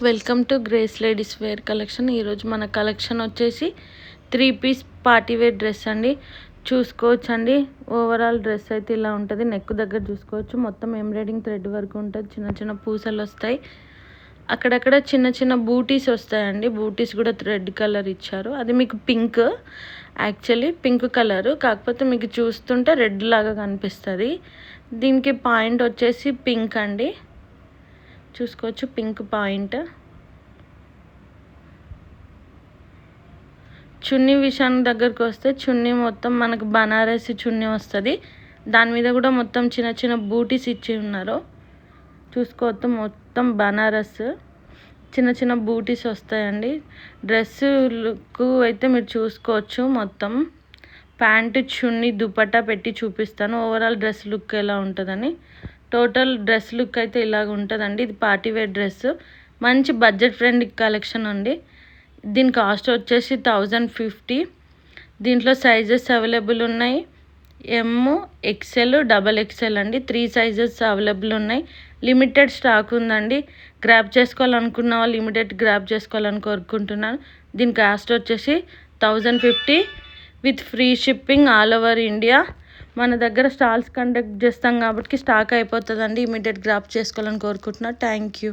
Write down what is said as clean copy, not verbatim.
Welcome to Grace ladies wear collection. ఈరోజు మన collection వచ్చేసి 3 పీస్ పార్టీ వేర్ డ్రెస్ అండి. చూసుకోవచ్చు అండి. ఓవరాల్ డ్రెస్ అయితే ఇలా ఉంటుంది. నెక్ దగ్గర చూసుకోవచ్చు, మొత్తం ఎంబ్రాయిడింగ్ థ్రెడ్ వరకు ఉంటుంది. చిన్న చిన్న పూసలు వస్తాయి, అక్కడక్కడ చిన్న చిన్న బూటీస్ వస్తాయండి. బూటీస్ కూడా రెడ్ కలర్ ఇచ్చారు. అది మీకు పింక్, యాక్చువల్లీ పింక్ కలరు, కాకపోతే మీకు చూస్తుంటే రెడ్ లాగా కనిపిస్తుంది. దీనికి పాయింట్ వచ్చేసి పింక్ అండి, చూసుకోవచ్చు, పింక్ పాయింట్. చున్నీ విషయానికి దగ్గరకు వస్తే చున్నీ మొత్తం మనకు బనారసి చున్నీ వస్తుంది. దాని మీద కూడా మొత్తం చిన్న చిన్న బూటీస్ ఇచ్చి ఉన్నారు. చూసుకోవచ్చు, మొత్తం బనారస్ చిన్న చిన్న బూటీస్ వస్తాయండి. డ్రెస్ లుక్ అయితే మీరు చూసుకోవచ్చు. మొత్తం ప్యాంటు, చున్నీ, దుపట్టా పెట్టి చూపిస్తాను ఓవరాల్ డ్రెస్ లుక్ ఎలా ఉంటుందని. టోటల్ డ్రెస్ లుక్ అయితే ఇలాగ ఉంటుందండి. ఇది పార్టీ వేర్ డ్రెస్, మంచి బడ్జెట్ ఫ్రెండ్లీ కలెక్షన్ అండి. దీని కాస్ట్ వచ్చేసి 1050. దీంట్లో సైజెస్ అవైలబుల్ ఉన్నాయి. ఎమ్, ఎక్సెల్, XXL అండి. 3 సైజెస్ అవైలబుల్ ఉన్నాయి. లిమిటెడ్ స్టాక్ ఉందండి. గ్రాబ్ చేసుకోవాలనుకున్న వాళ్ళు ఇమీడియట్ గ్రాబ్ చేసుకోవాలని కోరుకుంటున్నాను. దీని కాస్ట్ వచ్చేసి 1050 with free shipping all over India. మన దగ్గర స్టాల్స్ కండక్ట్ చేస్తాం కాబట్టి స్టాక్ అయిపోతుందండి. ఇమీడియట్ గ్రాబ్ చేసుకోవాలని కోరుకుంటున్నాను. Thank you.